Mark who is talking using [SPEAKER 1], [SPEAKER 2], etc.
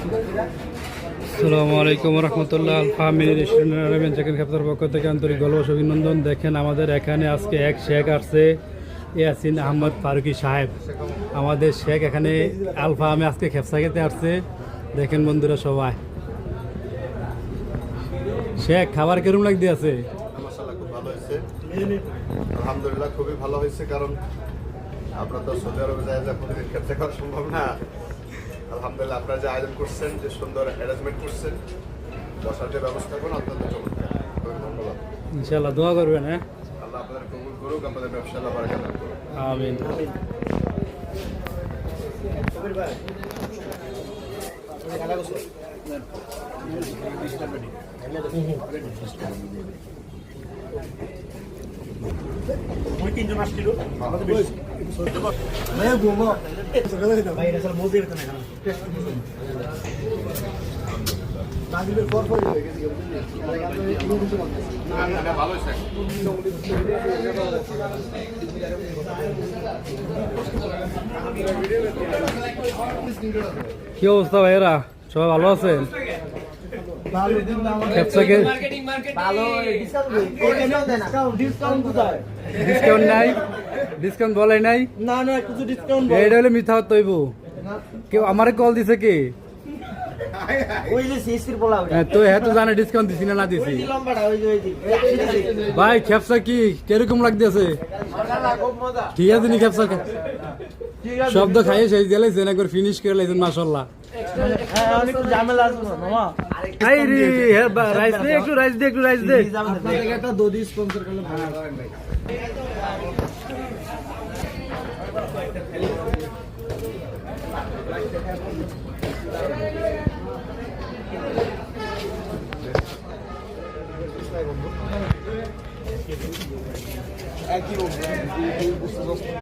[SPEAKER 1] আসসালামু আলাইকুম রহমতুল্লাহ। আলফামিনী restaurant chicken খেপতার পক্ষ থেকে আন্তরিক ভালোবাসা অভিনন্দন। দেখেন আমাদের এখানে আজকে এক শেখ আসছে, ইয়াসিন আহমদ ফারুকি সাহেব। আমাদের শেখ এখানে আলফা আমি আজকে খেপসা খেতে আসছে। দেখেন বন্ধুরা সবাই, শেখ খাবার কেরম লাগতে আছে?
[SPEAKER 2] মাশাআল্লাহ খুব ভালো হয়েছে, আলহামদুলিল্লাহ খুবই ভালো হয়েছে। কারণ আপনার তো সৌদি আরবে যায় প্রতিদিন খেতে খাওয়া সম্ভব না। আলহামদুলিল্লাহ আপনারা যে আয়োজন করছেন, যে সুন্দর অ্যারেঞ্জমেন্ট করছেন, বসার যে ব্যবস্থাপনা অত্যন্ত চমৎকার। খুবই ধন্যবাদ।
[SPEAKER 1] ইনশাআল্লাহ দোয়া করবেন। হ্যাঁ,
[SPEAKER 2] আল্লাহ আপনাদের কবুল করুক, আপনাদের ব্যবসা আল্লাহ বারাকাত দান করুক।
[SPEAKER 1] আমিন।
[SPEAKER 2] ভালো হয়েছে।
[SPEAKER 1] কি অবস্থা ভাইয়েরা, সবাই ভালো আছেন? খেপসাকে ডিসকাউন্ট নাই, ডিসকাউন্ট বলে নাই।
[SPEAKER 3] না না কিছু ডিসকাউন্ট
[SPEAKER 1] এইটা হলে মিথ্যা তৈব। কেউ আমারে কল দিছে কি?
[SPEAKER 3] ওই যে সিসির বলা
[SPEAKER 1] হ্যাঁ, তো হ্যাঁ তো জানে ডিসকাউন্ট দিছি না দিছি।
[SPEAKER 3] লম্বাটা ওই যে
[SPEAKER 1] ভাই খেপসা কি কিরকম লাগতেছে? ঠিক আছে নি খেপসা শব্দ খাইয়ে শেষ দিলাইছেন, একবার ফিনিশ করে লাইছেন মাশাআল্লাহ।
[SPEAKER 3] হ্যাঁ অনেক ঝামেলা আছে মামা।
[SPEAKER 1] আই রে হ্যাঁ, রাইস দে, একটু রাইস দে, একটু রাইস দে।
[SPEAKER 3] আপনাদের একটা দদি স্পন্সর করলে ভালো হয় ভাই। একই